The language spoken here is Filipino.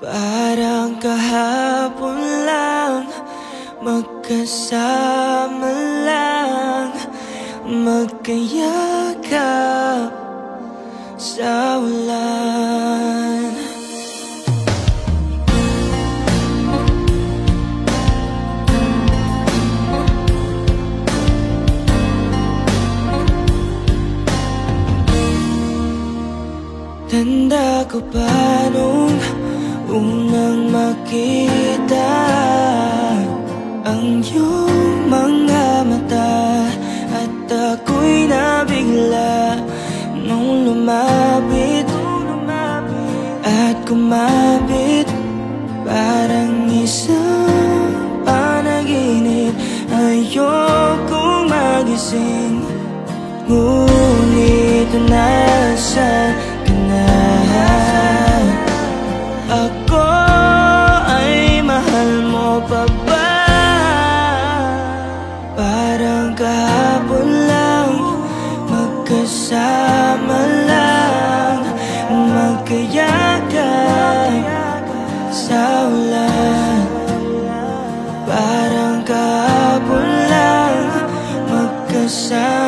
Parang kahapon lang, magkasama lang, magkayakap sa ulan. Tanda ko pa nung unang makita ang iyong mga mata, at ako'y nabigla nung lumapit at kumapit. Parang isang panaginip, ayokong magising. Ngunit nasaan ka na? Ako ay mahal mo pa ba? Parang kahapon lang, magkasama lang, magkayakap sa ulan. Parang kahapon lang, magkasama